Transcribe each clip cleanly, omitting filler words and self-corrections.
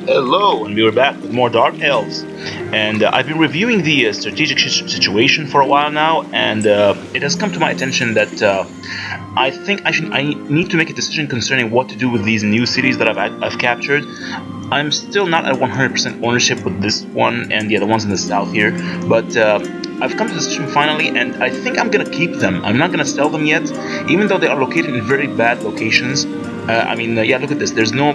Hello, and we are back with more Dark Elves. And I've been reviewing the strategic situation for a while now, and it has come to my attention that I think I need to make a decision concerning what to do with these new cities that I've captured. I'm still not at 100% ownership with this one and the other ones in the south here, but I've come to the decision finally, and I think I'm gonna keep them. I'm not gonna sell them yet, even though they are located in very bad locations. Yeah. Look at this. There's no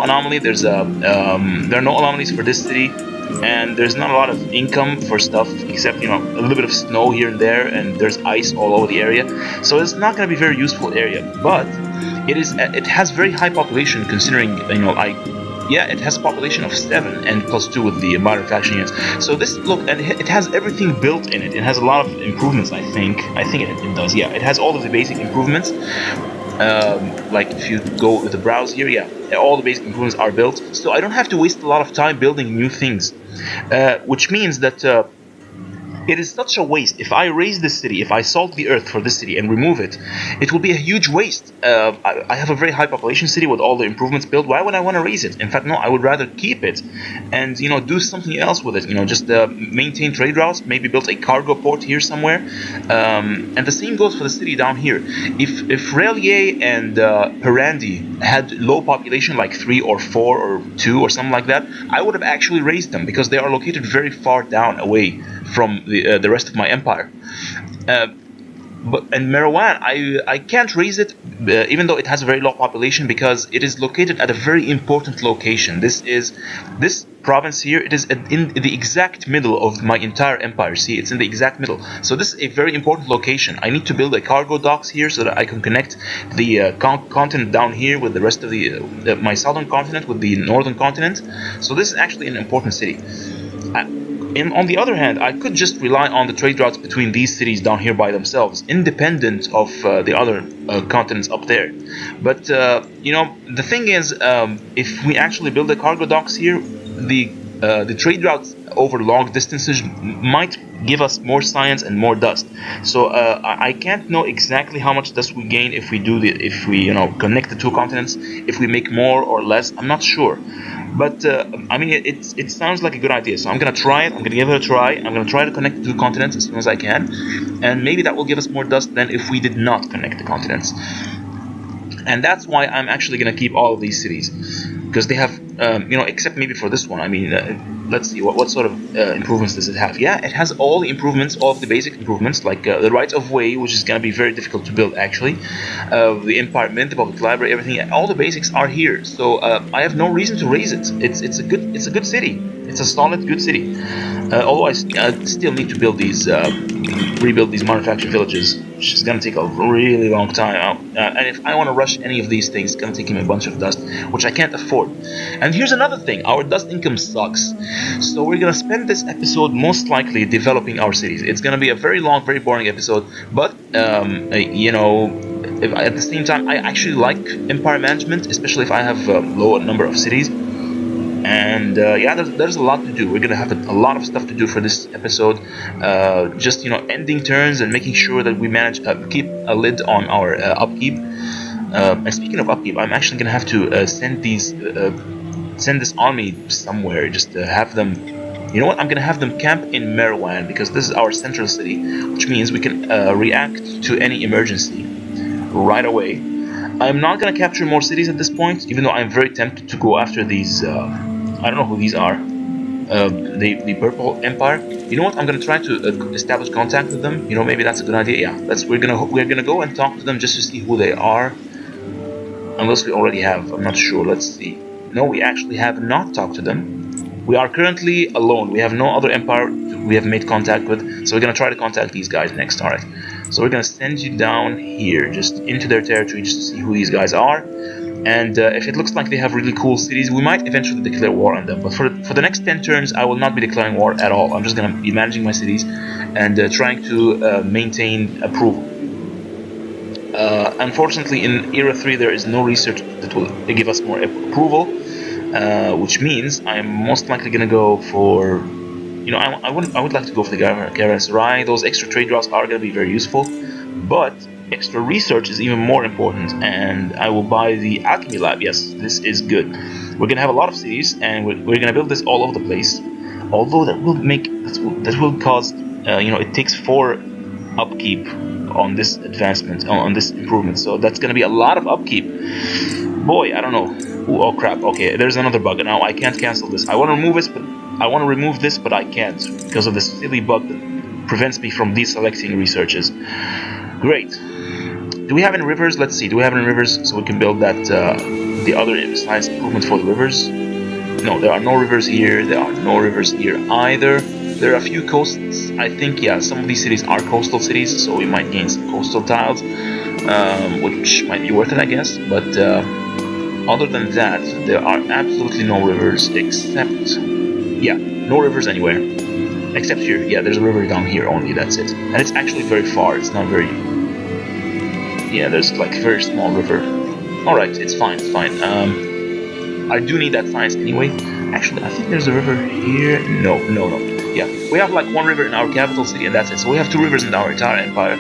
anomaly. There are no anomalies for this city, and there's not a lot of income for stuff except a little bit of snow here and there, and there's ice all over the area. So it's not going to be a very useful area, but it has very high population considering it has a population of 7 and +2 with the modern faction units. So it has everything built in it. It has a lot of improvements. I think it does. Yeah, it has all of the basic improvements. Like if you go with the browse here, yeah, all the basic improvements are built, so I don't have to waste a lot of time building new things, which means that it is such a waste. If I raise this city, if I salt the earth for this city and remove it, it will be a huge waste. I have a very high population city with all the improvements built. Why would I want to raise it? In fact, no, I would rather keep it and do something else with it. Just maintain trade routes, maybe build a cargo port here somewhere. And the same goes for the city down here. If Relier and Perandi had low population, like 3 or 4 or 2 or something like that, I would have actually raised them because they are located very far down away from the rest of my empire. But in Merowan, I can't raise it, even though it has a very low population, because it is located at a very important location. This province here. It is in the exact middle of my entire empire. See, it's in the exact middle. So this is a very important location. I need to build a cargo docks here so that I can connect the continent down here with the rest of my southern continent with the northern continent. So this is actually an important city. On the other hand, I could just rely on the trade routes between these cities down here by themselves, independent of the other continents up there. But the thing is, if we actually build the cargo docks here, the trade routes over long distances might give us more science and more dust. So I can't know exactly how much dust we gain if we connect the two continents. If we make more or less, I'm not sure. But it sounds like a good idea. So I'm gonna try it. I'm gonna give it a try. I'm gonna try to connect the two continents as soon as I can, and maybe that will give us more dust than if we did not connect the continents. And that's why I'm actually gonna keep all of these cities, because they have, except maybe for this one. Let's see, what sort of improvements does it have? Yeah, it has all the improvements, all of the basic improvements, like the right of way, which is going to be very difficult to build actually. The Empire Mint, the public library, everything, all the basics are here. So I have no reason to raise it. It's a good city. It's a solid, good city. Although I still need to rebuild these manufactured villages, which is going to take a really long time. And if I want to rush any of these things, it's going to take me a bunch of dust, which I can't afford. And here's another thing: our dust income sucks. So we're going to spend this episode most likely developing our cities. It's going to be a very long, very boring episode, but at the same time, I actually like empire management, especially if I have a low number of cities. And there's a lot to do. We're gonna have a lot of stuff to do for this episode. Just ending turns and making sure that we manage keep a lid on our upkeep. And speaking of upkeep, I'm actually gonna have to send this army somewhere. Just to have them. You know what? I'm gonna have them camp in Merowan, because this is our central city, which means we can react to any emergency right away. I'm not gonna capture more cities at this point, even though I'm very tempted to go after these. I don't know who these are. The Purple Empire. You know what? I'm gonna try to establish contact with them. Maybe that's a good idea. Yeah, we're gonna go and talk to them just to see who they are. Unless we already have. I'm not sure. Let's see. No, we actually have not talked to them. We are currently alone. We have no other empire we have made contact with. So we're gonna try to contact these guys next. Alright. So we're gonna send you down here, just into their territory, just to see who these guys are. And if it looks like they have really cool cities, we might eventually declare war on them. But for the next 10 turns, I will not be declaring war at all. I'm just going to be managing my cities and trying to maintain approval. Unfortunately, in Era 3, there is no research that will give us more approval, which means I'm most likely going to go for... I would like to go for the Caravanserai. Those extra trade routes are going to be very useful. But extra research is even more important, and I will buy the alchemy lab. Yes, this is good. We're gonna have a lot of cities, and we're gonna build this all over the place. Although that will cause, it takes 4 upkeep on this advancement, on this improvement. So that's gonna be a lot of upkeep. Boy, I don't know. Ooh, oh crap. Okay, there's another bug. Now I can't cancel this. I want to remove this, but I can't because of this silly bug that prevents me from deselecting researches. Great. Do we have any rivers? Let's see. Do we have any rivers so we can build that the other science improvement for the rivers? No, there are no rivers here. There are no rivers here either. There are a few coasts. I think, yeah, some of these cities are coastal cities, so we might gain some coastal tiles, which might be worth it, I guess. But other than that, there are absolutely no rivers except, yeah, no rivers anywhere. Except here. Yeah, there's a river down here only, that's it. And it's actually very far. It's not very... Yeah, there's like a very small river. Alright, it's fine, it's fine. I do need that science anyway. Actually, I think there's a river here. No. Yeah, we have like 1 river in our capital city and that's it. So we have 2 rivers in our entire empire.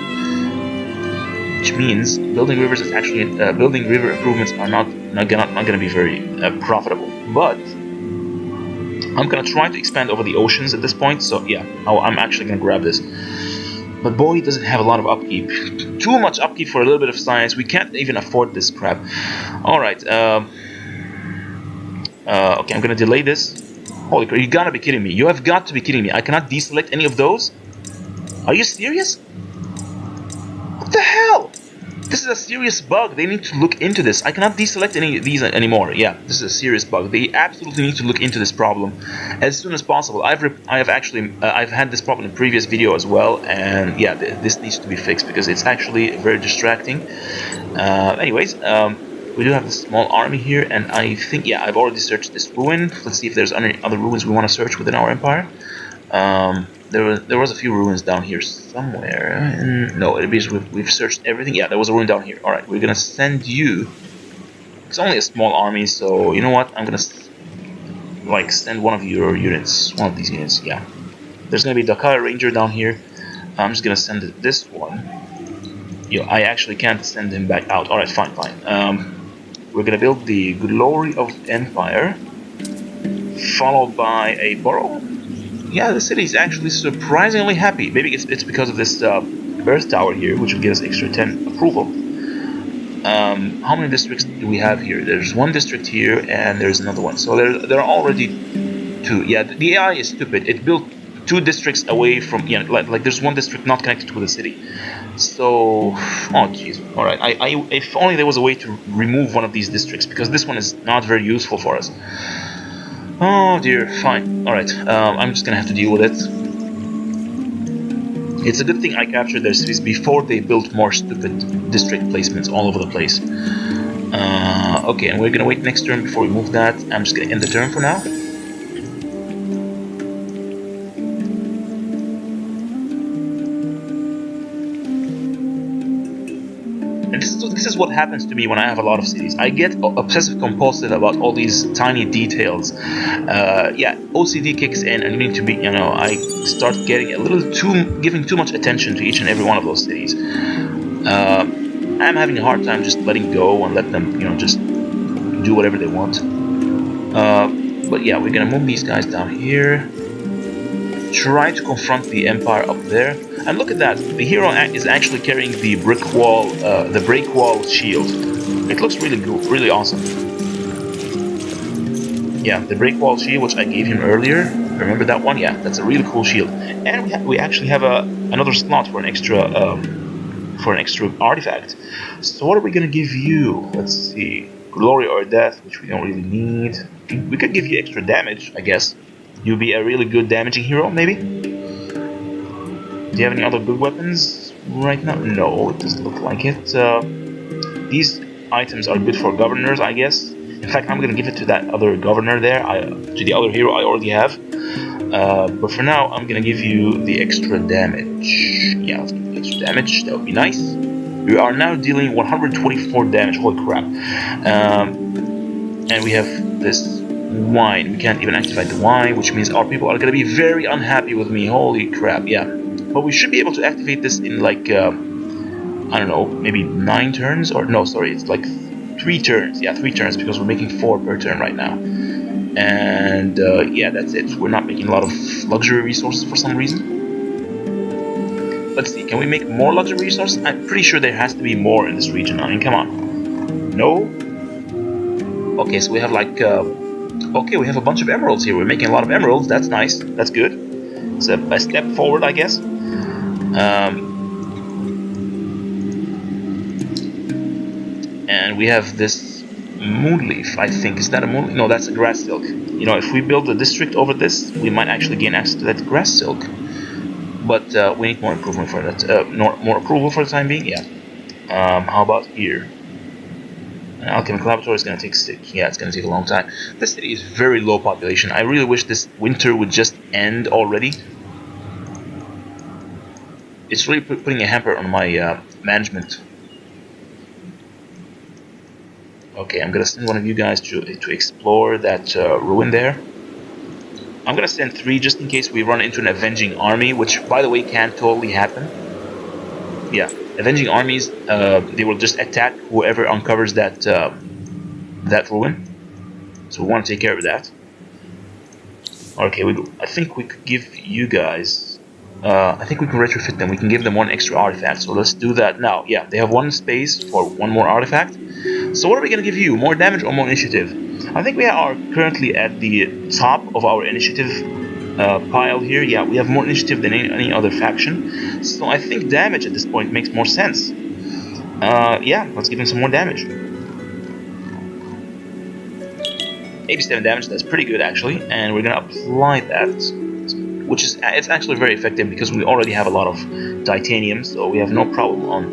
Which means building rivers is actually... building river improvements are not gonna be very profitable. But I'm gonna try to expand over the oceans at this point. So yeah, I'm actually gonna grab this. But boy, it doesn't have a lot of upkeep. Too much upkeep for a little bit of science. We can't even afford this crap. Alright, okay, I'm gonna delay this. Holy crap, you gotta be kidding me. You have got to be kidding me. I cannot deselect any of those? Are you serious? What the hell? This is a serious bug. They need to look into this. I cannot deselect any of these anymore. Yeah, this is a serious bug. They absolutely need to look into this problem as soon as possible. I've had this problem in a previous video as well, and yeah, this needs to be fixed because it's actually very distracting. Anyways, we do have this small army here, and I think, yeah, I've already searched this ruin. Let's see if there's any other ruins we want to search within our empire. There was a few ruins down here somewhere. No, it means we've searched everything. Yeah, there was a ruin down here. Alright, we're gonna send you. It's only a small army, so you know what? I'm gonna like send one of your units, one of these units. Yeah, there's gonna be Dakar Ranger down here. I'm just gonna send this one. Yeah, I actually can't send him back out. Alright, fine. We're gonna build the Glory of Empire, followed by a borough. Yeah, the city is actually surprisingly happy. Maybe it's because of this Earth Tower here, which will give us extra 10 approval. How many districts do we have here? There's 1 district here, and there's another one. So there are already 2. Yeah, the AI is stupid. It built 2 districts away from... Yeah, like there's 1 district not connected to the city. So... Oh, jeez. Alright, if only there was a way to remove one of these districts, because this one is not very useful for us. Oh dear, fine. Alright, I'm just gonna have to deal with it. It's a good thing I captured their cities before they built more stupid district placements all over the place. Okay, and we're gonna wait next turn before we move that. I'm just gonna end the turn for now. And this is what happens to me when I have a lot of cities. I get obsessive compulsive about all these tiny details. Yeah, OCD kicks in, and you need to be, I start getting a little giving too much attention to each and every one of those cities. I'm having a hard time just letting go and let them, just do whatever they want. But yeah, we're gonna move these guys down here. Try to confront the Empire up there. And look at that, the hero is actually carrying the break wall shield. It looks really good, really awesome. Yeah, the break wall shield, which I gave him earlier. Remember that one? Yeah, that's a really cool shield. And we actually have another slot for an extra artifact. So what are we gonna give you? Let's see, glory or death, which we don't really need. We could give you extra damage, I guess. You'd be a really good damaging hero, maybe? Do you have any other good weapons right now? No, it doesn't look like it. These items are good for governors, I guess. In fact, I'm gonna give it to that other governor there, to the other hero I already have. But for now, I'm gonna give you the extra damage. Yeah, let's give you extra damage. That would be nice. We are now dealing 124 damage. Holy crap! And we have this wine. We can't even activate the wine, which means our people are gonna be very unhappy with me. Holy crap! Yeah, but we should be able to activate this in like I don't know, maybe 9 turns, or no, sorry, it's like 3 turns. Yeah, 3 turns, because we're making 4 per turn right now. And yeah, that's it. We're not making a lot of luxury resources for some reason. Let's see, can we make more luxury resources? I'm pretty sure there has to be more in this region. I mean, come on. No? Okay, so we have like, okay, we have a bunch of emeralds here. We're making a lot of emeralds. That's nice. That's good. It's a step forward, I guess. And we have this moonleaf, I think. Is that a moonleaf? No, that's a grass silk. You know, if we build a district over this, we might actually gain access to that grass silk. But we need more improvement for that. More approval for the time being, yeah. How about here? An alchemical laboratory is going to take 6. Yeah, it's going to take a long time. This city is very low population. I really wish this winter would just end already. It's really putting a hamper on my management. Okay, I'm going to send one of you guys to explore that ruin there. I'm going to send 3 just in case we run into an avenging army, which, by the way, can totally happen. Yeah, avenging armies, they will just attack whoever uncovers that ruin. So we want to take care of that. Okay, I think we could give you guys... I think we can retrofit them. We can give them 1 extra artifact. So let's do that now. Yeah, they have 1 space for 1 more artifact. So what are we going to give you? More damage or more initiative? I think we are currently at the top of our initiative pile here. Yeah, we have more initiative than any other faction. So I think damage at this point makes more sense. Yeah, let's give him some more damage. 87 damage, that's pretty good actually. And we're going to apply that. Which is, it's actually very effective because we already have a lot of titanium. So we have no problem on...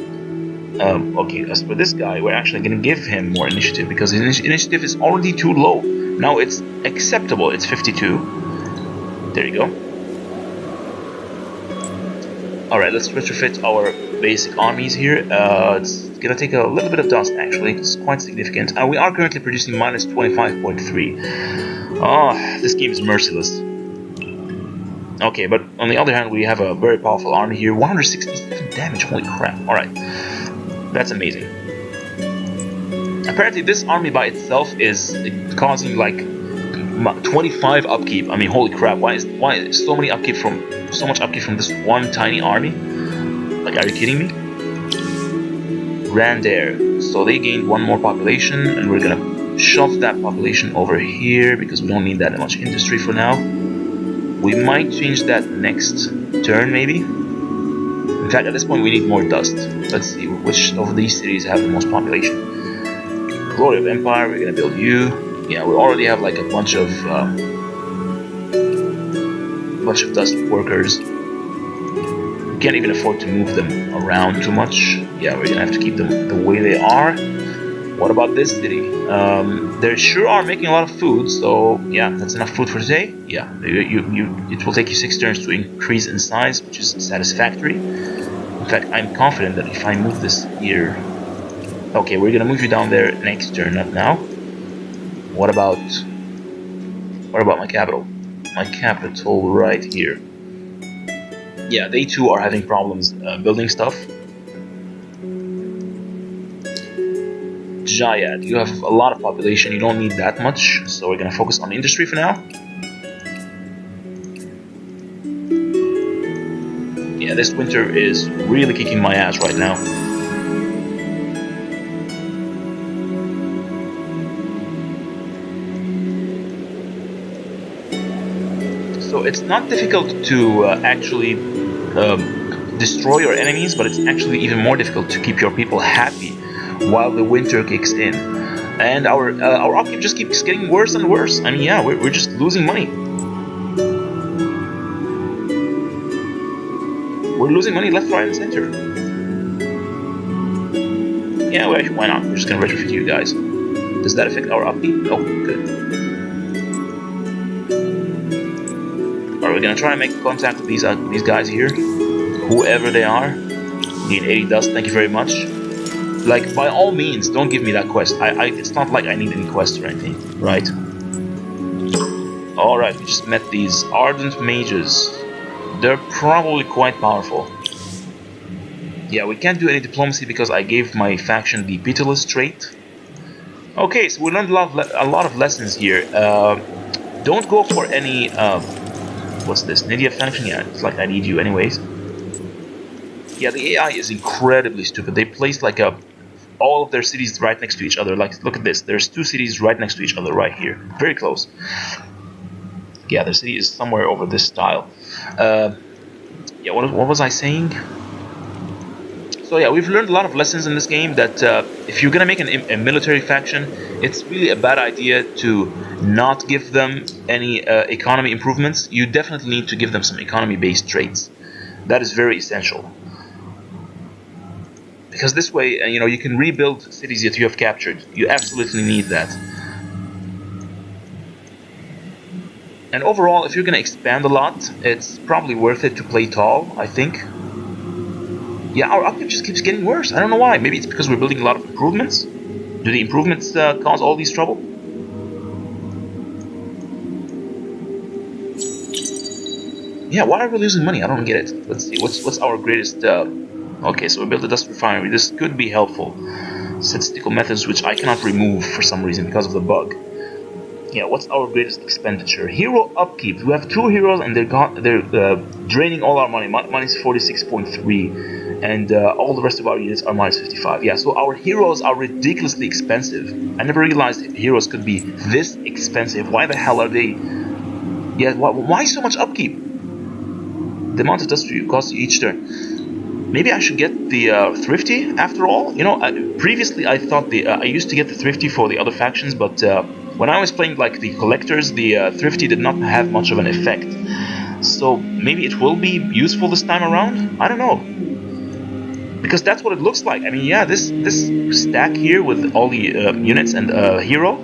okay, as for this guy, we're actually going to give him more initiative because his initiative is already too low. Now it's acceptable, it's 52. There you go. Alright, let's retrofit our basic armies here. It's going to take a little bit of dust actually, it's quite significant. We are currently producing minus 25.3. Oh, this game is merciless. Okay, but on the other hand, we have a very powerful army here. 167 damage, holy crap. Alright. That's amazing. Apparently this army by itself is causing like 25 upkeep. I mean, holy crap, why is so much upkeep from this one tiny army? Like, are you kidding me? Randair. So they gained 1 more population, and we're gonna shove that population over here because we don't need that much industry for now. We might change that next turn, maybe. In fact, at this point, we need more dust. Let's see which of these cities have the most population. Glory of Empire, we're gonna build you. Yeah, we already have like a bunch of dust workers. We can't even afford to move them around too much. Yeah, we're gonna have to keep them the way they are. What about this city? They sure are making a lot of food, so yeah, that's enough food for today. Yeah, it will take you 6 turns to increase in size, which is satisfactory. In fact, I'm confident that if I move this here... Okay, we're gonna move you down there next turn, not now. What about my capital? My capital right here. Yeah, they too are having problems building stuff. Jayad, you have a lot of population, you don't need that much, so we're gonna focus on industry for now. Yeah, this winter is really kicking my ass right now. So it's not difficult to actually destroy your enemies, but it's actually even more difficult to keep your people happy while the winter kicks in. And our upkeep just keeps getting worse and worse. I mean, yeah, we're just losing money. We're losing money left, right, and center. Yeah, well, why not? We're just gonna retrofit you guys. Does that affect our upkeep? Oh, good. Alright, we're gonna try and make contact with these guys here. Whoever they are. Need 80 dust, thank you very much. Like, by all means, don't give me that quest. It's not like I need any quests or anything, right? Alright, we just met these Ardent Mages. They're probably quite powerful. Yeah, we can't do any diplomacy because I gave my faction the pitiless trait. Okay, so we learned a lot of lessons here. Don't go for any. What's this? Nidia faction? Yeah, it's like I need you anyways. Yeah, the AI is incredibly stupid. They placed like all of their cities right next to each other. Like, look at this. There's 2 cities right next to each other right here. Very close. Yeah, the city is somewhere over this style. Yeah, what was I saying? So yeah, we've learned a lot of lessons in this game that if you're gonna make a military faction, it's really a bad idea to not give them any economy improvements. You definitely need to give them some economy-based traits. That is very essential. Because this way, you can rebuild cities that you have captured. You absolutely need that. And overall, if you're gonna expand a lot, it's probably worth it to play tall, I think. Yeah, our upkeep just keeps getting worse. I don't know why. Maybe it's because we're building a lot of improvements. Do the improvements cause all these trouble? Yeah, why are we losing money? I don't get it. Let's see. What's our greatest? Okay, so we built a dust refinery. This could be helpful. Statistical methods which I cannot remove for some reason because of the bug. Yeah, what's our greatest expenditure? Hero upkeep. We have 2 heroes and they're draining all our money. Minus 46.3, and all the rest of our units are minus 55. Yeah, so our heroes are ridiculously expensive. I never realized heroes could be this expensive. Why the hell are they? Yeah, why so much upkeep? The amount of dust costs you each turn. Maybe I should get the thrifty after all. Previously I thought I used to get the thrifty for the other factions, but when I was playing like the collectors, the thrifty did not have much of an effect. So maybe it will be useful this time around. I don't know, because that's what it looks like. I mean, yeah, this stack here with all the units and hero,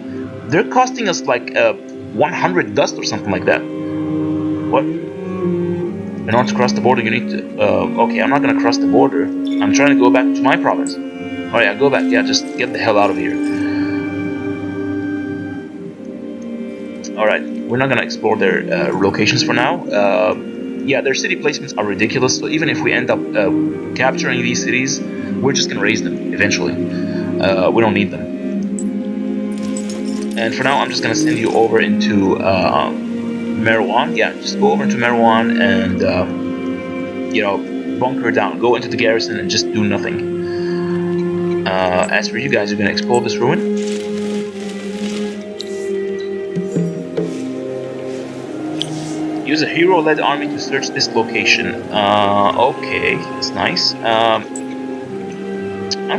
they're costing us like 100 dust or something like that. What? In order to cross the border, you need to... okay, I'm not gonna cross the border. I'm trying to go back to my province. Oh yeah, go back. Yeah, just get the hell out of here. Alright, we're not gonna explore their locations for now. Yeah, their city placements are ridiculous, so even if we end up capturing these cities, we're just gonna raise them eventually. We don't need them. And for now, I'm just gonna send you over into... Marwan, yeah, just go over into Marwan and bunker down. Go into the garrison and just do nothing. As for you guys, you're gonna explore this ruin. Use a hero-led army to search this location. Okay, that's nice. I'm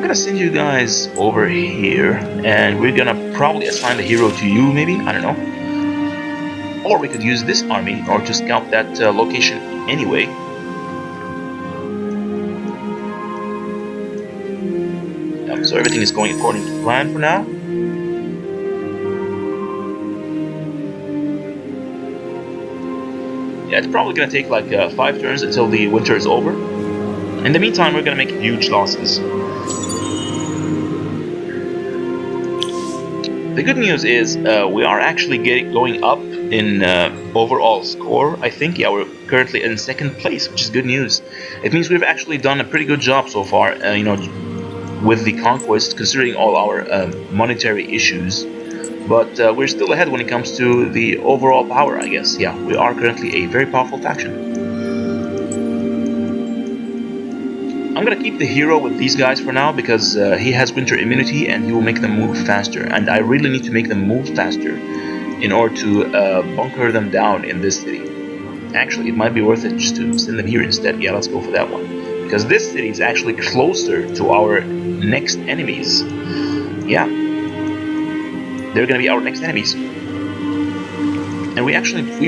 gonna send you guys over here, and we're gonna probably assign the hero to you, maybe. I don't know. Or we could use this army in order to scout that location anyway. So everything is going according to plan for now. Yeah, it's probably going to take like 5 turns until the winter is over. In the meantime, we're going to make huge losses. The good news is we are actually going up in overall score. I think, yeah, we're currently in 2nd place, which is good news. It means we've actually done a pretty good job so far, with the conquest, considering all our monetary issues. But we're still ahead when it comes to the overall power, I guess. Yeah, we are currently a very powerful faction. I'm gonna keep the hero with these guys for now because he has winter immunity and he will make them move faster, and I really need to make them move faster in order to bunker them down in this city. Actually, it might be worth it just to send them here instead. Yeah, let's go for that one, because this city is actually closer to our next enemies. Yeah, they're gonna be our next enemies, and we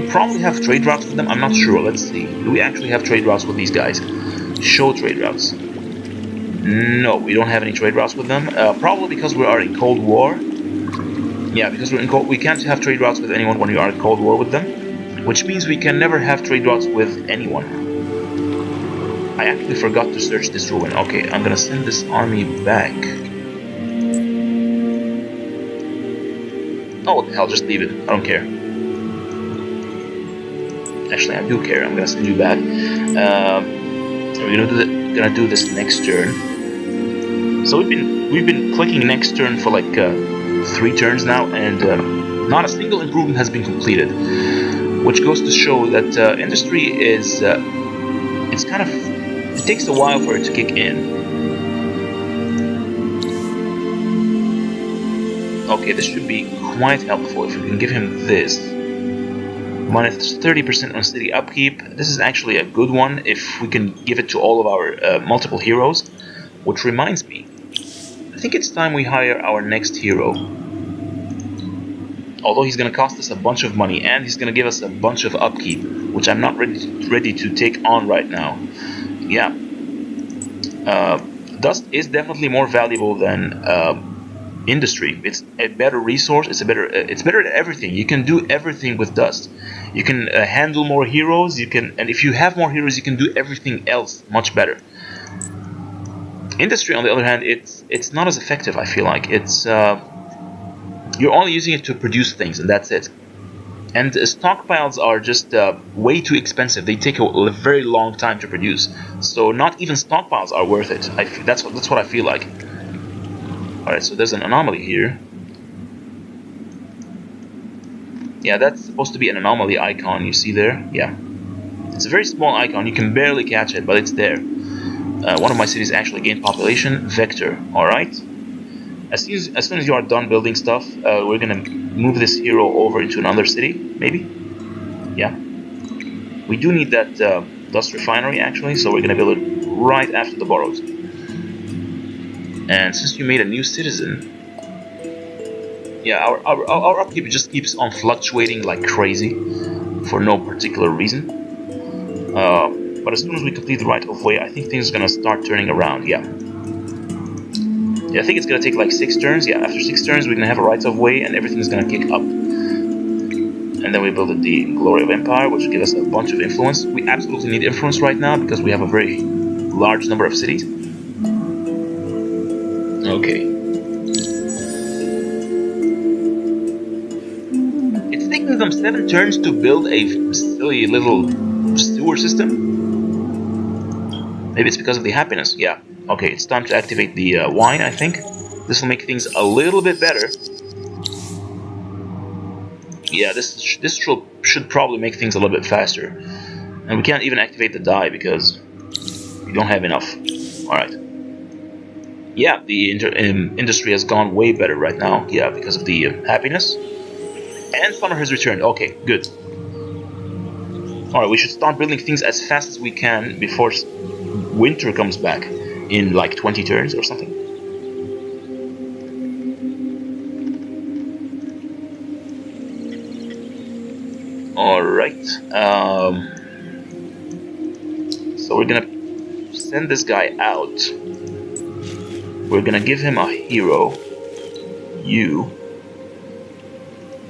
probably have trade routes with them. I'm not sure. Let's see. Do we actually have trade routes with these guys? Show trade routes. No, we don't have any trade routes with them. Probably because we are in Cold War. Yeah, because we can't have trade routes with anyone when we are in Cold War with them, which means we can never have trade routes with anyone. I actually forgot to search this ruin. Okay, I'm gonna send this army back. Oh, what the hell? Just leave it. I don't care. Actually, I do care. I'm gonna send you back. We're gonna do this next turn. So we've been clicking next turn for like 3 turns now, and not a single improvement has been completed, which goes to show that industry is it's kind of, it takes a while for it to kick in. Okay, this should be quite helpful if we can give him this. Minus 30% on city upkeep. This is actually a good one if we can give it to all of our multiple heroes. Which reminds me, I think it's time we hire our next hero. Although he's going to cost us a bunch of money and he's going to give us a bunch of upkeep, which I'm not ready to take on right now. Yeah. Dust is definitely more valuable than industry. It's a better resource. It's better at everything. You can do everything with dust. You can handle more heroes. And if you have more heroes, you can do everything else much better. Industry, on the other hand, it's not as effective. I feel like it's you're only using it to produce things, and that's it. And stockpiles are just way too expensive. They take a very long time to produce. So not even stockpiles are worth it. That's what I feel like. Alright, so there's an anomaly here. Yeah, that's supposed to be an anomaly icon, you see there? Yeah. It's a very small icon, you can barely catch it, but it's there. One of my cities actually gained population. Vector, alright. As soon as you are done building stuff, we're gonna move this hero over into another city, maybe? Yeah. We do need that dust refinery, actually, so we're gonna build it right after the Burrows. And since you made a new citizen, yeah, our upkeep just keeps on fluctuating like crazy for no particular reason. But as soon as we complete the right of way, I think things are gonna start turning around. Yeah. Yeah, I think it's gonna take like 6 turns. Yeah, after 6 turns, we're gonna have a right of way, and everything's gonna kick up. And then we build the Glory of Empire, which will give us a bunch of influence. We absolutely need influence right now because we have a very large number of cities. Okay. It's taking them 7 turns to build a silly little sewer system. Maybe it's because of the happiness. Yeah. Okay, it's time to activate the wine, I think. This will make things a little bit better. Yeah, this should probably make things a little bit faster. And we can't even activate the die because we don't have enough. Alright. Yeah, the industry has gone way better right now. Yeah, because of the happiness. And summer has returned. Okay, good. Alright, we should start building things as fast as we can before winter comes back in like 20 turns or something. Alright. So we're gonna send this guy out. We're gonna give him a hero. You.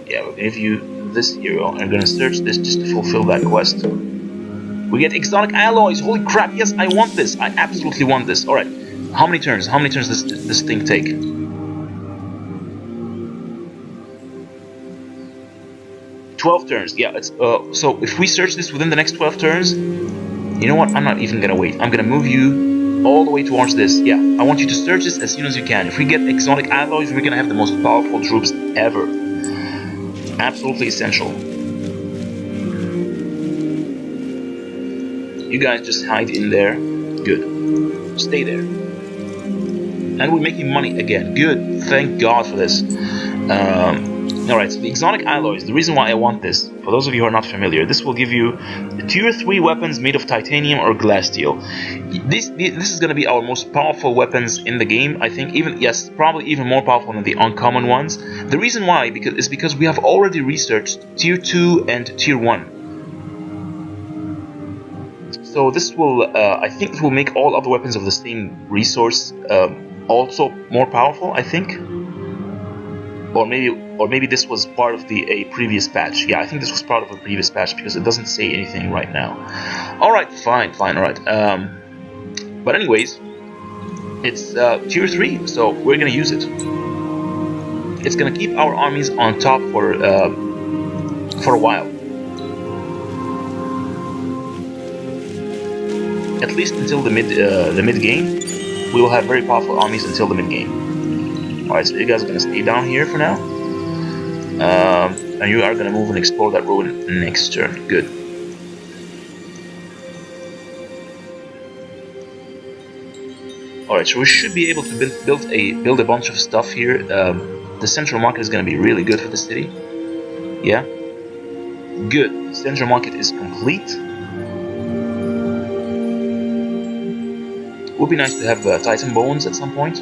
Yeah, we'll give you this hero. And we're gonna search this just to fulfill that quest. We get exotic alloys. Holy crap! Yes, I want this. I absolutely want this. All right. How many turns? How many turns does this thing take? 12 turns. Yeah. It's so if we search this within the next 12 turns, you know what? I'm not even gonna wait. I'm gonna move you all the way towards this. Yeah. I want you to search this as soon as you can. If we get exotic alloys, we're gonna have the most powerful troops ever. Absolutely essential. You guys just hide in there. Good. Stay there. And we're making money again. Good. Thank God for this. Alright, so the exotic alloys, the reason why I want this, for those of you who are not familiar, this will give you tier 3 weapons made of titanium or glass steel. This is going to be our most powerful weapons in the game, I think. Probably even more powerful than the uncommon ones. The reason why is because we have already researched tier 2 and tier 1. So this will, I think it will make all other weapons of the same resource also more powerful, I think. Or maybe this was part of a previous patch. Yeah, I think this was part of a previous patch because it doesn't say anything right now. Alright, fine, alright. But anyways, it's tier 3, so we're gonna use it. It's gonna keep our armies on top for a while. at least until the mid game. We will have very powerful armies until the mid game. All right, so you guys are gonna stay down here for now, and you are gonna move and explore that ruin next turn. Good. All right, so we should be able to build a bunch of stuff here. The central market is gonna be really good for the city. Yeah. Good. Central market is complete. Would be nice to have Titan bones at some point.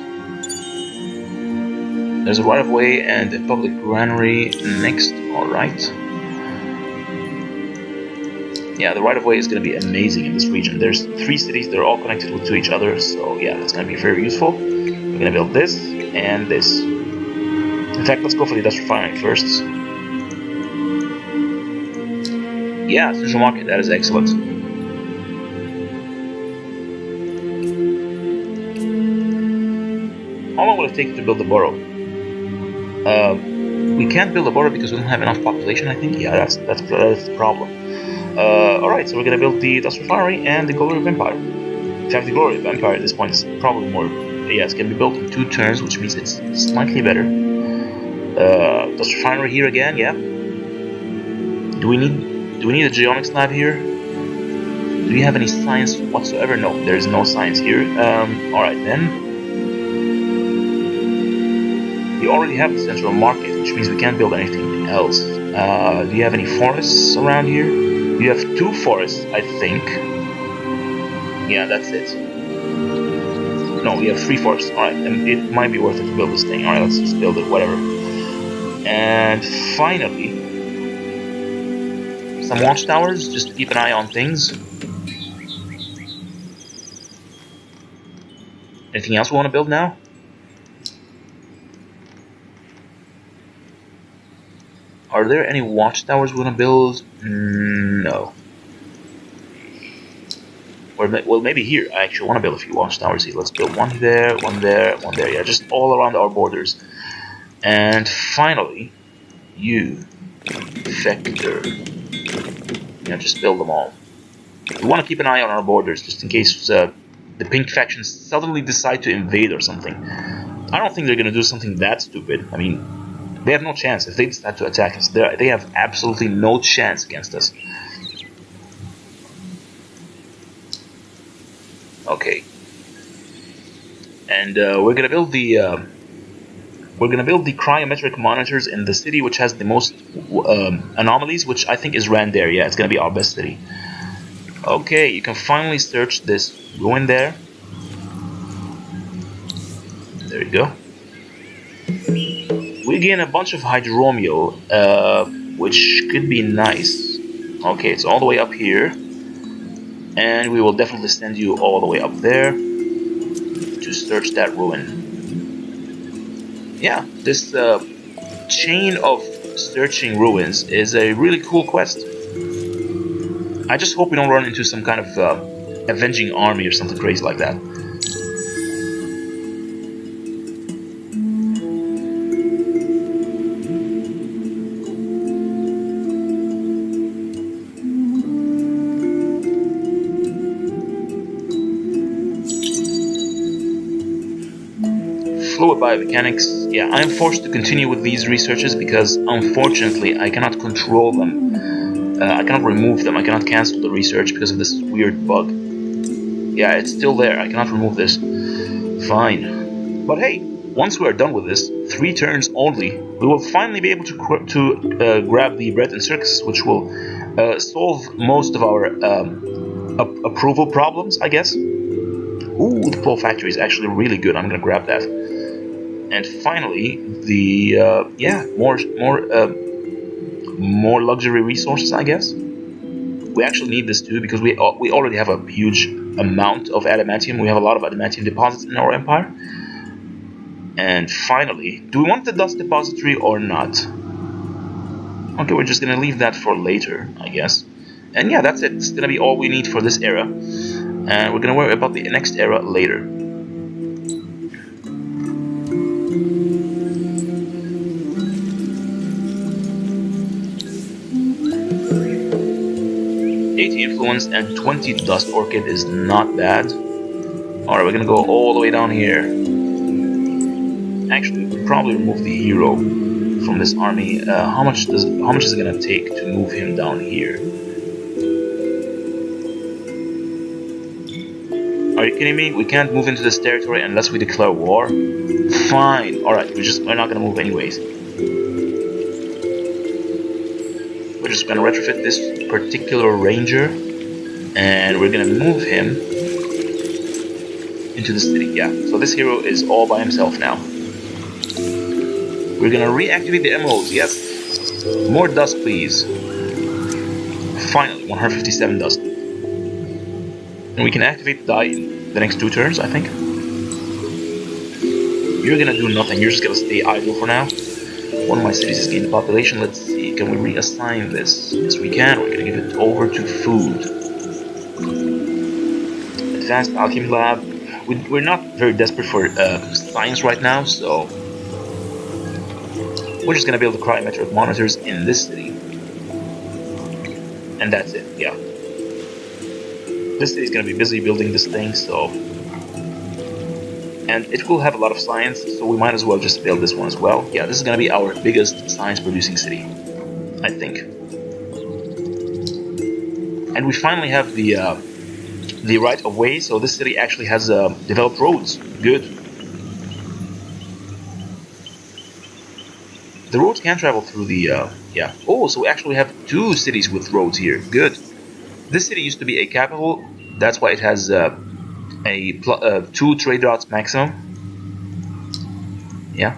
There's a right of way and a public granary next. Alright. Yeah, the right of way is going to be amazing in this region. There's 3 cities, they're all connected to each other, so yeah, that's going to be very useful. We're going to build this and this. In fact, let's go for the dust refinery first. Yeah, central market, that is excellent. How long will it take to build the borough? We can't build a borough because we don't have enough population, I think. Yeah, that's the problem. Alright, so we're gonna build the Dust Refinery and the Glory of Empire. In fact, the Glory of Empire at this point is probably more... Yeah, it's gonna be built in 2 turns, which means it's slightly better. Dust Refinery here again, yeah. Do we need a genomics lab here? Do we have any science whatsoever? No, there is no science here. Alright then. We already have the central market, which means we can't build anything else. Do you have any forests around here? You have 2 forests, I think. Yeah, that's it. No, we have 3 forests. Alright, and it might be worth it to build this thing. Alright, let's just build it, whatever. And finally, some watchtowers, just to keep an eye on things. Anything else we want to build now? Are there any watchtowers we want to build? No. Or, well, maybe here. I actually want to build a few watchtowers here. Let's build one there, one there, one there. Yeah, just all around our borders. And finally, you, Vector. Yeah, just build them all. We want to keep an eye on our borders, just in case the pink factions suddenly decide to invade or something. I don't think they're going to do something that stupid. I mean, they have no chance if they decide to attack us. They have absolutely no chance against us. Okay. And we're gonna build the cryometric monitors in the city which has the most anomalies, which I think is Randare. Yeah, it's gonna be our best city. Okay, you can finally search this ruin there. There you go. We gain a bunch of hydromio, which could be nice. Okay, it's all the way up here. And we will definitely send you all the way up there to search that ruin. Yeah, this chain of searching ruins is a really cool quest. I just hope we don't run into some kind of avenging army or something crazy like that. Fluid biomechanics, yeah, I'm forced to continue with these researches because unfortunately I cannot control them. I cannot remove them, I cannot cancel the research because of this weird bug. Yeah, it's still there, I cannot remove this. Fine. But hey, once we are done with this, 3 turns only, we will finally be able to grab the bread and circus, which will solve most of our approval problems, I guess. Ooh, the pole factory is actually really good, I'm gonna grab that. And finally, the more luxury resources, I guess. We actually need this too because we already have a huge amount of adamantium. We have a lot of adamantium deposits in our empire. And finally, do we want the dust depository or not? Okay, we're just gonna leave that for later, I guess. And yeah, that's it. It's gonna be all we need for this era. And we're gonna worry about the next era later. 80 influence and 20 dust orchid is not bad. Alright, we're gonna go all the way down here. Actually, we probably remove the hero from this army. How much is it gonna take to move him down here? Are you kidding me? We can't move into this territory unless we declare war? Fine. Alright, we're not gonna move anyways. We're just gonna retrofit this particular ranger, and we're gonna move him into the city. Yeah, so this hero is all by himself now. We're gonna reactivate the emeralds, yes. More dust, please. Finally, 157 dust. And we can activate the die in the next 2 turns, I think. You're gonna do nothing, you're just gonna stay idle for now. One of my cities has gained population. Let's see, can we reassign this? Yes, we can. We're gonna give it over to food. Advanced Alchemy Lab. We're not very desperate for science right now, so we're just gonna build the cryometric monitors in this city. And that's it, yeah. This city is gonna be busy building this thing, so... And it will have a lot of science, so we might as well just build this one as well. Yeah, this is gonna be our biggest science-producing city, I think. And we finally have the right of way, so this city actually has developed roads. Good. The roads can travel through the, yeah. Oh, so we actually have 2 cities with roads here. Good. This city used to be a capital, that's why it has 2 trade routes maximum. Yeah.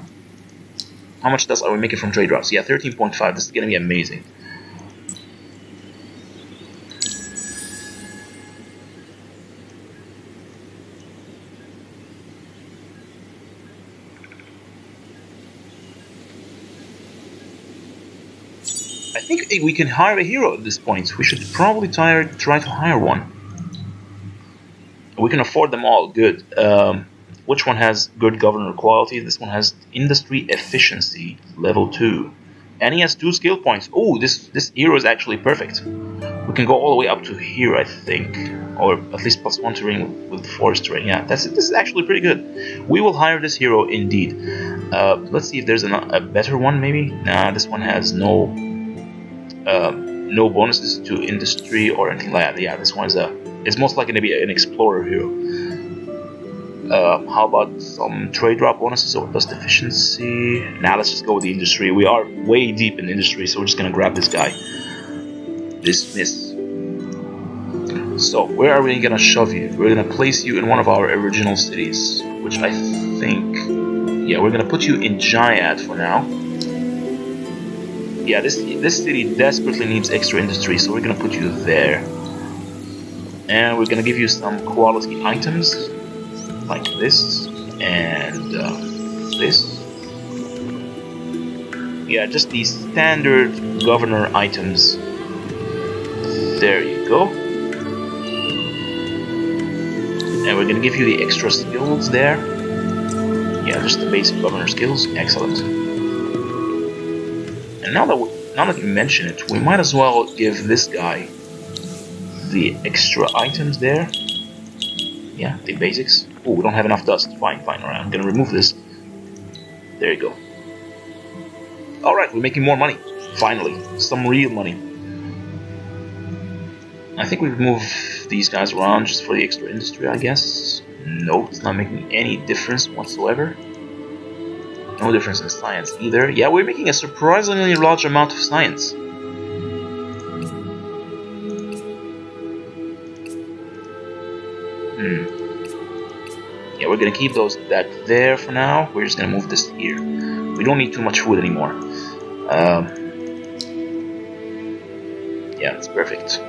How much dust are we making from trade routes? Yeah, 13.5. This is gonna be amazing. I think we can hire a hero at this point. We should probably try to hire one. We can afford them all. Good. Which one has good governor quality? This one has industry efficiency level 2, and he has 2 skill points. Oh, this hero is actually perfect. We can go all the way up to here, I think, or at least +1 terrain with forest terrain. Yeah, that's it. This is actually pretty good. We will hire this hero indeed. Let's see if there's a better one. Maybe. Nah, this one has no bonuses to industry or anything like that. Yeah, this one is it's most likely to be an explorer hero. How about some trade route bonuses or dust efficiency? Now let's just go with the industry. We are way deep in industry, so we're just gonna grab this guy. Dismiss. So where are we gonna shove you? We're gonna place you in one of our original cities, which I think, yeah, we're gonna put you in Giad for now. Yeah, this city desperately needs extra industry, so we're gonna put you there. And we're gonna give you some quality items, like this, and this. Yeah, just these standard governor items. There you go. And we're gonna give you the extra skills there. Yeah, just the basic governor skills. Excellent. And now that you mention it, we might as well give this guy the extra items there. Yeah, the basics. Oh, we don't have enough dust. Fine. Alright, I'm gonna remove this. There you go. Alright, we're making more money. Finally. Some real money. I think we move these guys around just for the extra industry, I guess. No, it's not making any difference whatsoever. No difference in science either. Yeah, we're making a surprisingly large amount of science. Yeah, we're gonna keep that there for now. We're just gonna move this here. We don't need too much food anymore. Yeah, it's perfect.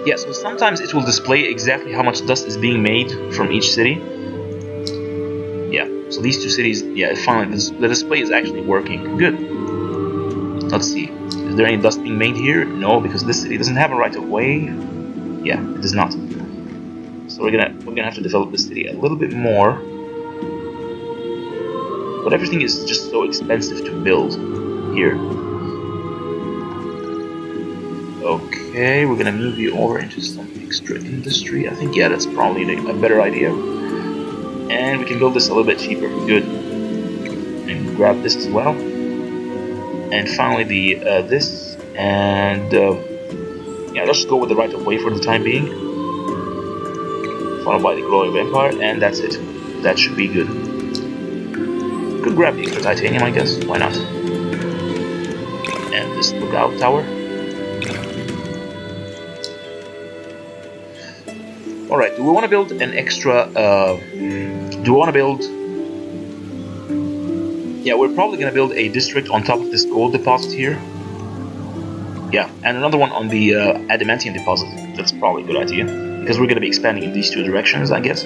Yeah, so sometimes it will display exactly how much dust is being made from each city. Yeah, so these 2 cities, yeah, finally the display is actually working. Good. Let's see. Is there any dust being made here? No, because this city doesn't have a right of way. Yeah, it does not. So we're gonna have to develop this city a little bit more. But everything is just so expensive to build here. Okay, we're gonna move you over into some extra industry. I think, yeah, that's probably a better idea. And we can build this a little bit cheaper. Good. And grab this as well. And finally the this. And yeah, let's go with the right of way for the time being. Followed by the glory of empire, and that's it. That should be good. Could grab the extra titanium, I guess. Why not? And this lookout tower. Alright, do we want to build an extra... do we want to build... Yeah, we're probably going to build a district on top of this gold deposit here. Yeah, and another one on the adamantium deposit. That's probably a good idea. Because we're going to be expanding in these two directions, I guess.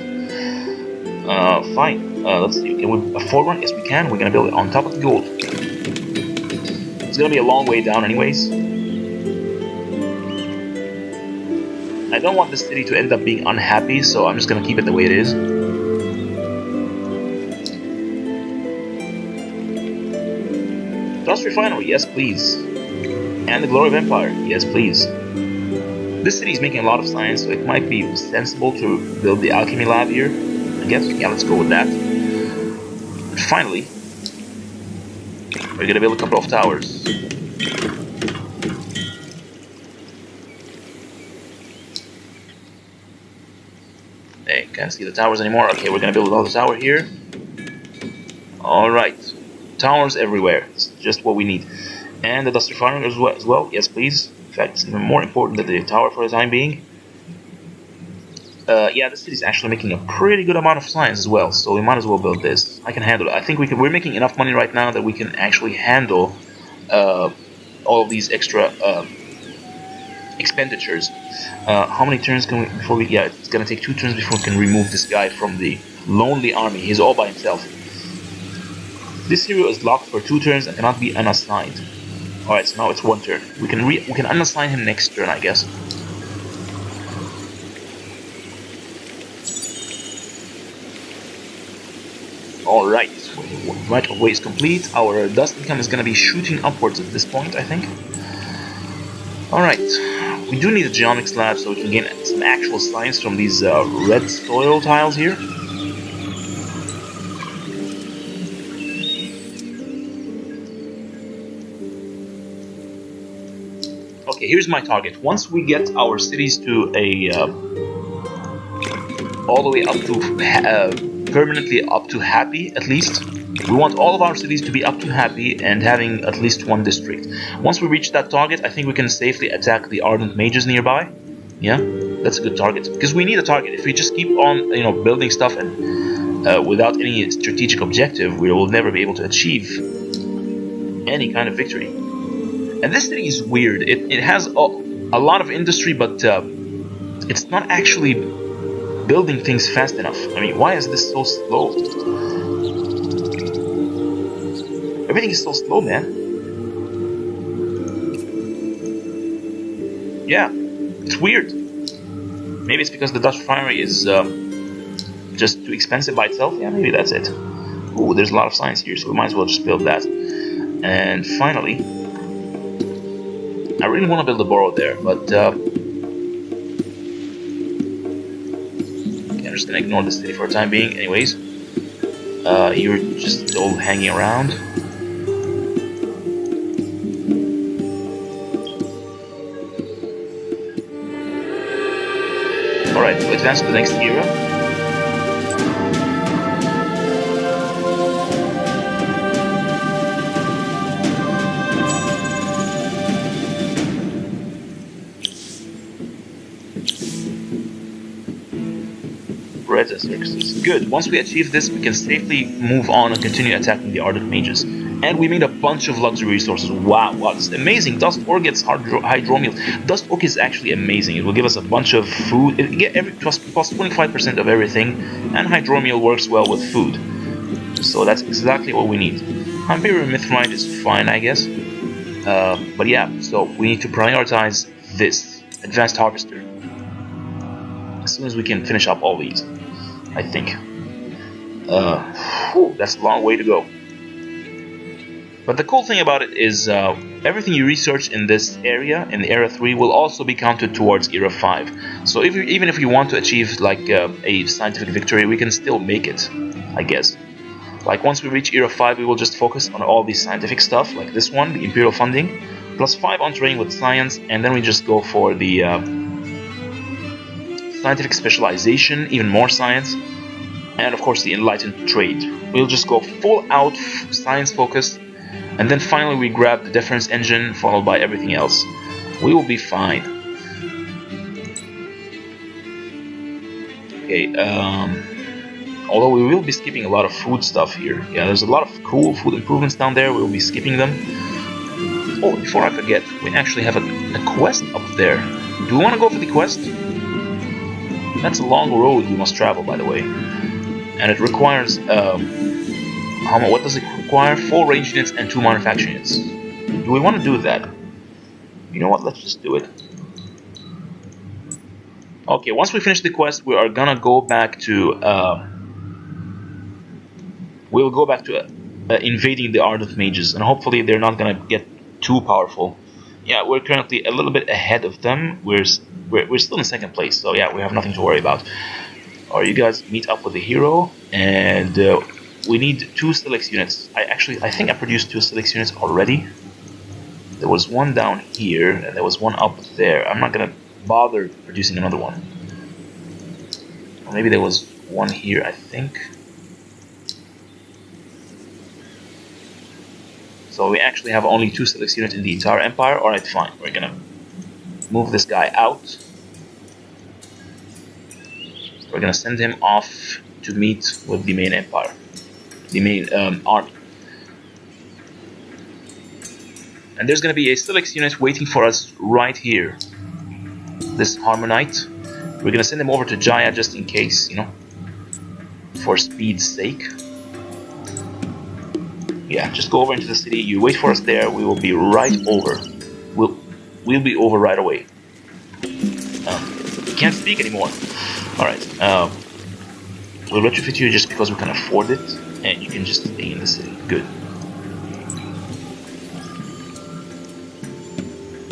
Fine. Let's see. Can we afford one? Yes, we can. We're going to build it on top of the gold. It's going to be a long way down anyways. I don't want the city to end up being unhappy, so I'm just going to keep it the way it is. Dust Refinery, yes please. And the Glory of Empire, yes please. This city is making a lot of science, so it might be sensible to build the alchemy lab here. I guess, yeah, let's go with that. And finally, we're gonna build a couple of towers. Hey, can't see the towers anymore. Okay, we're gonna build another tower here. Alright. Towers everywhere. It's just what we need. And the dust refinery as well. Yes, please. In fact, it's even more important than the tower for the time being. Yeah, the city is actually making a pretty good amount of science as well, so we might as well build this. I can handle it. I think we're making enough money right now that we can actually handle all of these extra expenditures. How many turns can we before we? Yeah, it's gonna take 2 turns before we can remove this guy from the lonely army. He's all by himself. This hero is locked for 2 turns and cannot be unassigned. Alright, so now it's 1 turn. We can unassign him next turn, I guess. Alright, right of way is complete. Our dust income is gonna be shooting upwards at this point, I think. Alright, we do need a genomics lab so we can gain some actual science from these red soil tiles here. Okay, here's my target. Once we get our cities to a all the way up to permanently up to happy, at least. We want all of our cities to be up to happy and having at least 1 district. Once we reach that target, I think we can safely attack the Ardent Mages nearby. Yeah, that's a good target because we need a target. If we just keep on, building stuff and without any strategic objective, we will never be able to achieve any kind of victory. And this city is weird. It has a lot of industry, but it's not actually building things fast enough. I mean, why is this so slow? Everything is so slow, man. Yeah, it's weird. Maybe it's because the Dutch refinery is just too expensive by itself. Yeah, maybe that's it. Ooh, there's a lot of science here, so we might as well just build that. And finally, I really want to build a borough there, but I'm just gonna ignore the city for the time being. Anyways, you're just all hanging around. Alright, we'll advance to the next era. Circuses. Good. Once we achieve this, we can safely move on and continue attacking the Ardent Mages. And we made a bunch of luxury resources. Wow, it's amazing. Dust Ore gets hydromiel. Dust Ore is actually amazing. It will give us a bunch of food. It get plus 25% of everything, and hydromiel works well with food. So that's exactly what we need. Hyperion Mithrite is fine, I guess. But yeah, so we need to prioritize this Advanced Harvester as soon as we can finish up all these, I think. That's a long way to go. But the cool thing about it is everything you research in this area, in the Era 3, will also be counted towards Era 5. So even if you want to achieve like a scientific victory, we can still make it, I guess. Like once we reach Era 5, we will just focus on all the scientific stuff, like this one, the Imperial Funding, plus 5 on training with science, and then we just go for the scientific specialization, even more science, and of course the enlightened trade. We'll just go full out science focused, and then finally we grab the defense engine followed by everything else. We will be fine. Okay, although we will be skipping a lot of food stuff here. Yeah, there's a lot of cool food improvements down there. We'll be skipping them. Oh, before I forget, we actually have a quest up there. Do we want to go for the quest? That's a long road we must travel, by the way. And it requires, what does it require? 4 range units and 2 manufacturing units. Do we want to do that? You know what, let's just do it. Okay, once we finish the quest, we are gonna go back to, we'll go back to invading the Ardent Mages, and hopefully they're not gonna get too powerful. Yeah, we're currently a little bit ahead of them. We're still in second place, so yeah, we have nothing to worry about. Or you guys meet up with the hero, and we need 2 Silex units. I think I produced 2 Silex units already. There was one down here, and there was one up there. I'm not gonna bother producing another one. Or maybe there was one here, I think. So we actually have only 2 Silex units in the entire Empire. Alright, fine. We're gonna move this guy out. We're gonna send him off to meet with the main Empire. The main army. And there's gonna be a Silex unit waiting for us right here. This Harmonite. We're gonna send him over to Jaya just in case, you know, for speed's sake. Yeah, just go over into the city. You wait for us there. We will be right over. We'll be over right away. Can't speak anymore. All right. We'll retrofit you just because we can afford it, and you can just stay in the city. Good.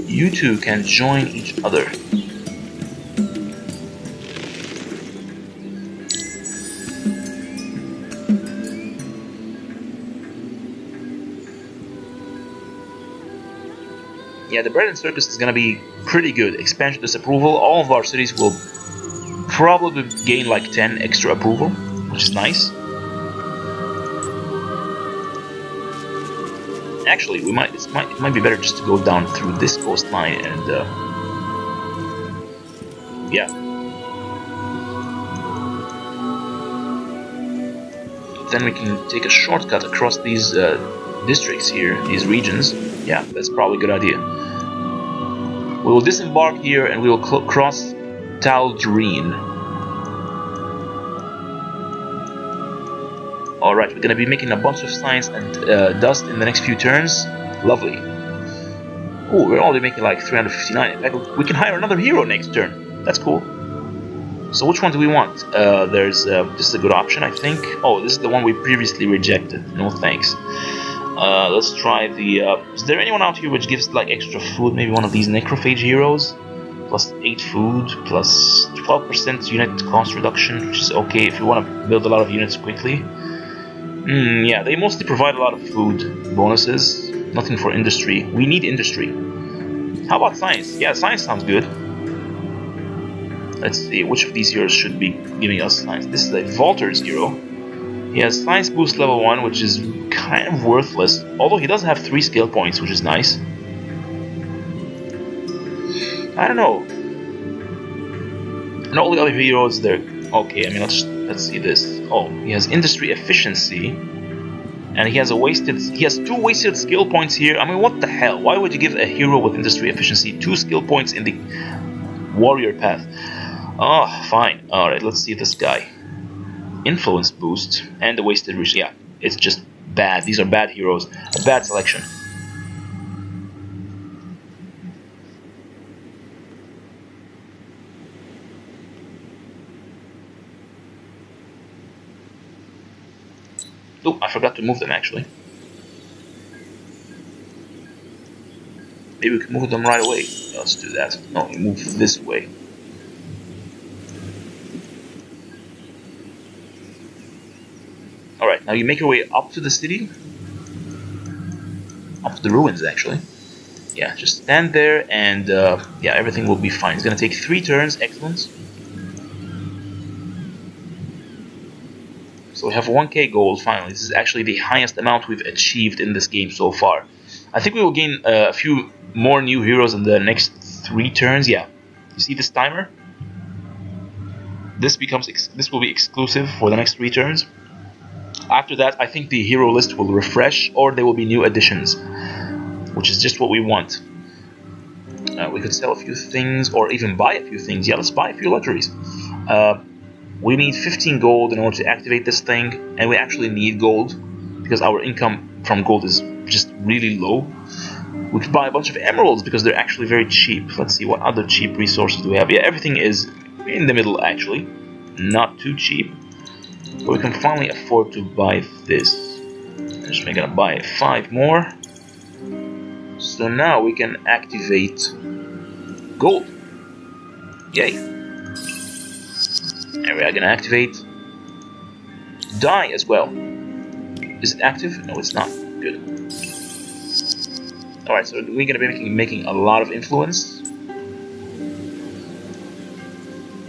You two can join each other. Yeah, the bread and circus is gonna be pretty good. Expansion disapproval. All of our cities will probably gain like 10 extra approval, which is nice. Actually, it might be better just to go down through this coastline and yeah. Then we can take a shortcut across these districts here, these regions. Yeah, that's probably a good idea. We will disembark here and we will cross Tal'Dreen. Alright, we're gonna be making a bunch of science and dust in the next few turns. Lovely. Oh, we're only making like 359. In fact, we can hire another hero next turn. That's cool. So which one do we want? This is a good option, I think. Oh, this is the one we previously rejected. No thanks. Let's try the... is there anyone out here which gives like extra food? Maybe one of these necrophage heroes? Plus 8 food, plus 12% unit cost reduction, which is okay if you want to build a lot of units quickly. Yeah, they mostly provide a lot of food bonuses. Nothing for industry. We need industry. How about science? Yeah, science sounds good. Let's see, which of these heroes should be giving us science? This is a Volter's hero. He has science boost level 1, which is kind of worthless. Although he does have 3 skill points, which is nice. I don't know. And all the other heroes, they're okay. I mean, let's see this. Oh, he has industry efficiency, and he has 2 wasted skill points here. I mean, what the hell? Why would you give a hero with industry efficiency 2 skill points in the warrior path? Oh, fine. All right, let's see this guy. Influence boost and the wasted reach. Yeah, it's just bad. These are bad heroes. A bad selection. Oh, I forgot to move them actually. Maybe we can move them right away. Let's do that. No, we move this way. Alright, now you make your way up to the city. Up to the ruins, actually. Yeah, just stand there and yeah, everything will be fine. It's gonna take 3 turns. Excellent. So we have 1k gold finally. This is actually the highest amount we've achieved in this game so far. I think we will gain a few more new heroes in the next 3 turns. Yeah, you see this timer? This will be exclusive for the next 3 turns. After that, I think the hero list will refresh, or there will be new additions, which is just what we want. We could sell a few things, or even buy a few things. Yeah, let's buy a few luxuries. We need 15 gold in order to activate this thing, and we actually need gold because our income from gold is just really low. We could buy a bunch of emeralds because they're actually very cheap. Let's see, what other cheap resources do we have? Yeah, everything is in the middle actually, not too cheap. But we can finally afford to buy this. I'm just gonna buy 5 more. So now we can activate gold. Yay. And we are gonna activate dye as well. Is it active? No, it's not. Good. Alright, so we're gonna be making a lot of influence.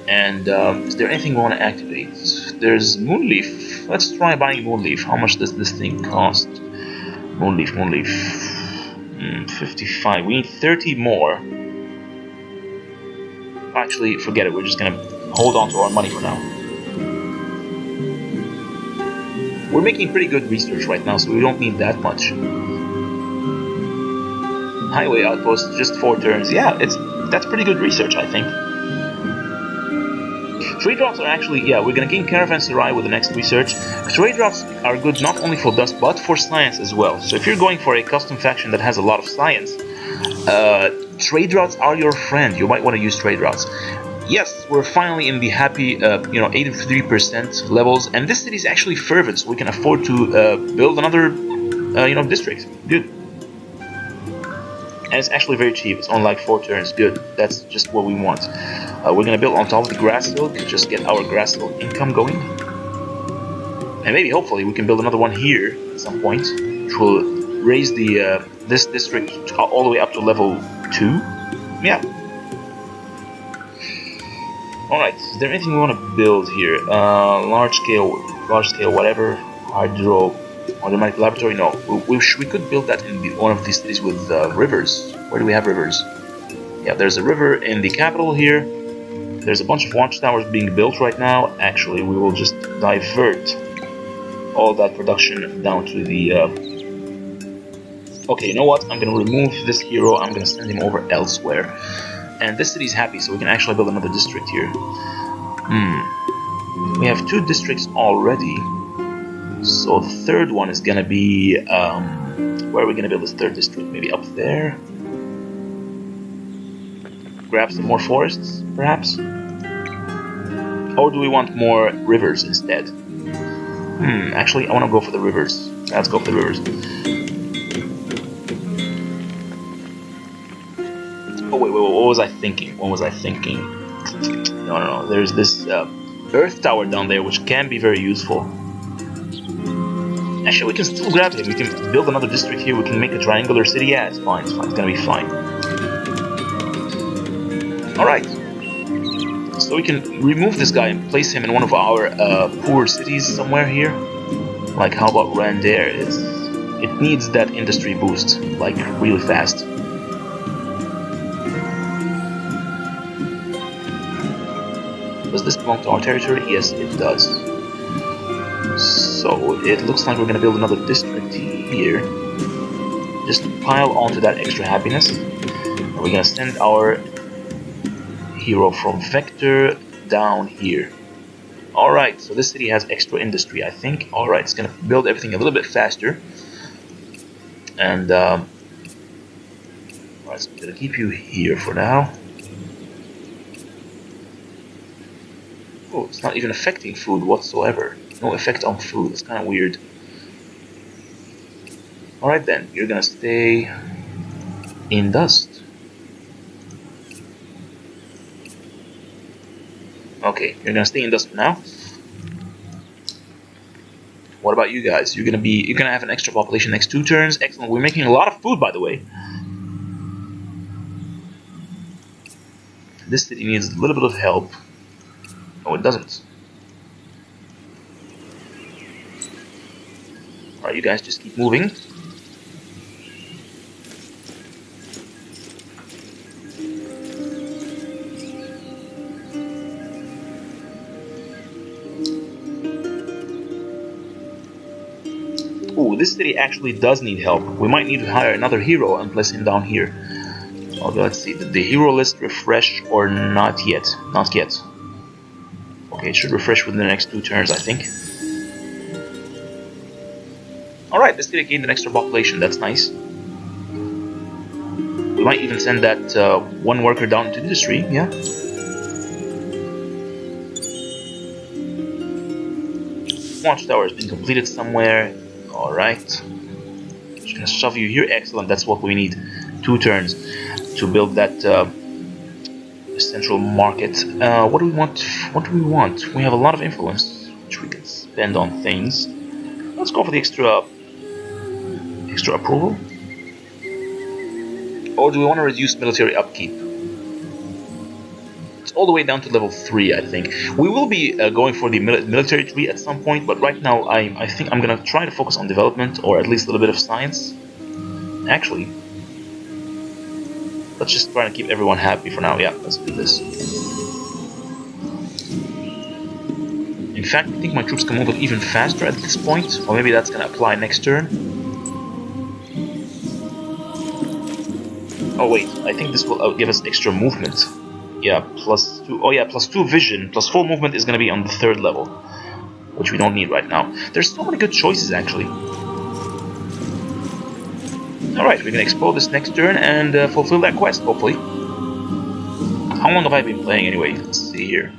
And is there anything we want to activate? There's Moonleaf. Let's try buying Moonleaf. How much does this thing cost? Moonleaf. 55. We need 30 more. Actually, forget it. We're just gonna hold on to our money for now. We're making pretty good research right now, so we don't need that much. Highway outpost, just 4 turns. Yeah, that's pretty good research, I think. Trade drops are actually, yeah, we're gonna gain Caravanserai with the next research. Trade drops are good not only for dust, but for science as well. So if you're going for a custom faction that has a lot of science, trade routes are your friend. You might want to use trade routes. Yes, we're finally in the happy, 83% levels, and this city is actually fervent, so we can afford to build another, district. Good. And it's actually very cheap. It's on like 4 turns. Good. That's just what we want. We're gonna build on top of the grass silk, just get our grass silk income going. And maybe, hopefully, we can build another one here at some point, which will raise the this district all the way up to level 2. Yeah. Alright, is there anything we want to build here? Large scale, whatever. Hydromatic laboratory? No. We could build that in one of these cities with rivers. Where do we have rivers? Yeah, there's a river in the capital here. There's a bunch of watchtowers being built right now. Actually, we will just divert all that production down to the... Okay, you know what? I'm going to remove this hero. I'm going to send him over elsewhere. And this city is happy, so we can actually build another district here. We have 2 districts already. So the third one is going to be... where are we going to build this 3rd district? Maybe up there? Grab some more forests, perhaps? Or do we want more rivers instead? Actually, I want to go for the rivers. Let's go for the rivers. Oh, wait, what was I thinking? No. There's this earth tower down there, which can be very useful. Actually, we can still grab him. We can build another district here. We can make a triangular city. Yeah, it's fine. It's gonna be fine. Alright. So we can remove this guy and place him in one of our poor cities somewhere here. Like, how about Randair? It needs that industry boost, like, really fast. Does this belong to our territory? Yes, it does. So it looks like we're going to build another district here. Just pile onto that extra happiness. And we're going to send our hero from Vector down here. Alright, so this city has extra industry, I think. Alright, it's going to build everything a little bit faster. And, alright, so I'm going to keep you here for now. Oh, it's not even affecting food whatsoever. No effect on food. It's kind of weird. Alright then, you're gonna stay... in dust. Okay, you're gonna stay in dust for now. What about you guys? You're gonna have an extra population next 2 turns. Excellent. We're making a lot of food, by the way. This city needs a little bit of help. No, it doesn't. Alright, you guys just keep moving. Ooh, this city actually does need help. We might need to hire another hero and place him down here. Although, let's see, did the hero list refresh or not yet? Not yet. Okay, it should refresh within the next 2 turns, I think. Alright, this city gained an extra population, that's nice. We might even send that 1 worker down into industry, yeah? Watchtower has been completed somewhere. Alright. Just gonna shove you here. Excellent, that's what we need. 2 turns to build that central market. What do we want? What do we want? We have a lot of influence, which we can spend on things. Let's go for the extra approval. Or do we want to reduce military upkeep? It's all the way down to level 3, I think. We will be going for the military tree at some point, but right now I think I'm gonna try to focus on development, or at least a little bit of science. Actually, let's just try to keep everyone happy for now. Yeah, let's do this. In fact, I think my troops can move it even faster at this point, or maybe that's gonna apply next turn. Oh wait, I think this will give us extra movement. Yeah, +2. Oh yeah, +2 vision, +4 movement is gonna be on the 3rd level, which we don't need right now. There's so many good choices actually. Alright, we're gonna explore this next turn and fulfill that quest, hopefully. How long have I been playing anyway? Let's see here.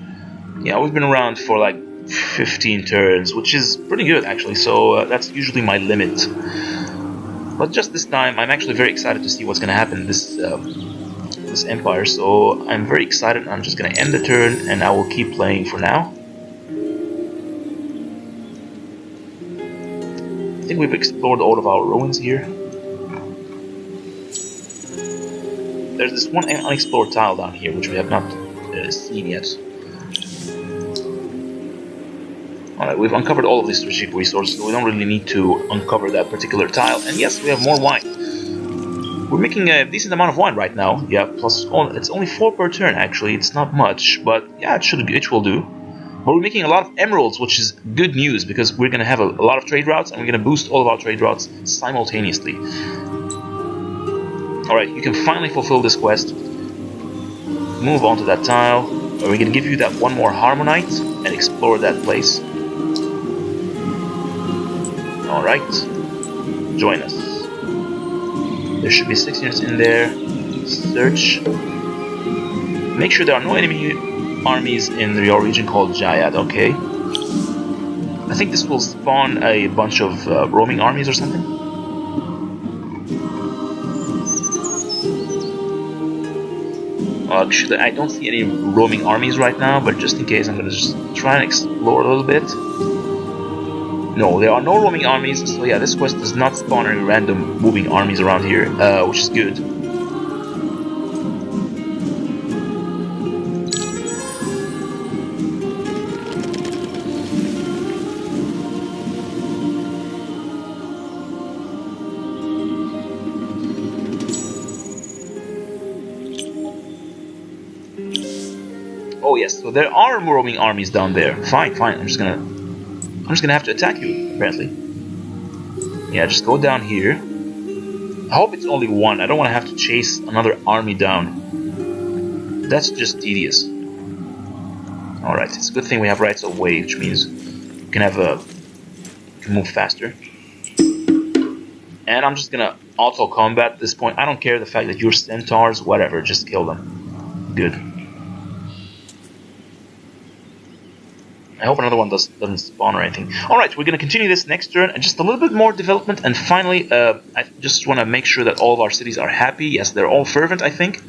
Yeah, we've been around for like 15 turns, which is pretty good actually, so that's usually my limit. But just this time, I'm actually very excited to see what's gonna happen in this empire, so I'm very excited. I'm just gonna end the turn and I will keep playing for now. I think we've explored all of our ruins here. There's this one unexplored tile down here which we have not seen yet. Alright, we've uncovered all of these strategic resources, so we don't really need to uncover that particular tile. And yes, we have more wine. We're making a decent amount of wine right now. Yeah, plus it's only 4 per turn actually. It's not much, but yeah, it will do. But we're making a lot of emeralds, which is good news because we're gonna have a lot of trade routes, and we're gonna boost all of our trade routes simultaneously. Alright, you can finally fulfill this quest. Move on to that tile. We're gonna give you that 1 more Harmonite and explore that place. Alright, join us. There should be 6 units in there. Search. Make sure there are no enemy armies in your region called Jayad, okay? I think this will spawn a bunch of roaming armies or something. Actually, I don't see any roaming armies right now, but just in case, I'm gonna just try and explore a little bit. No, there are no roaming armies, so yeah, this quest does not spawn any random moving armies around here, which is good. Oh yes, so there are roaming armies down there. Fine, fine. I'm just gonna have to attack you, apparently. Yeah, just go down here. I hope it's only 1. I don't want to have to chase another army down. That's just tedious. Alright, it's a good thing we have rights of way, which means we can move faster. And I'm just gonna auto combat at this point. I don't care the fact that you're centaurs, whatever, just kill them. Good. I hope another one doesn't spawn or anything. Alright, we're going to continue this next turn, and just a little bit more development, and finally, I just want to make sure that all of our cities are happy. Yes, they're all fervent, I think,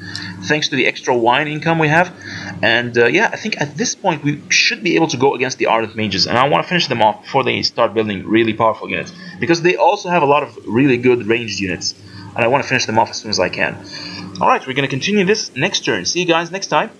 thanks to the extra wine income we have. And yeah, I think at this point we should be able to go against the Ardent Mages, and I want to finish them off before they start building really powerful units, because they also have a lot of really good ranged units, and I want to finish them off as soon as I can. Alright, we're going to continue this next turn. See you guys next time.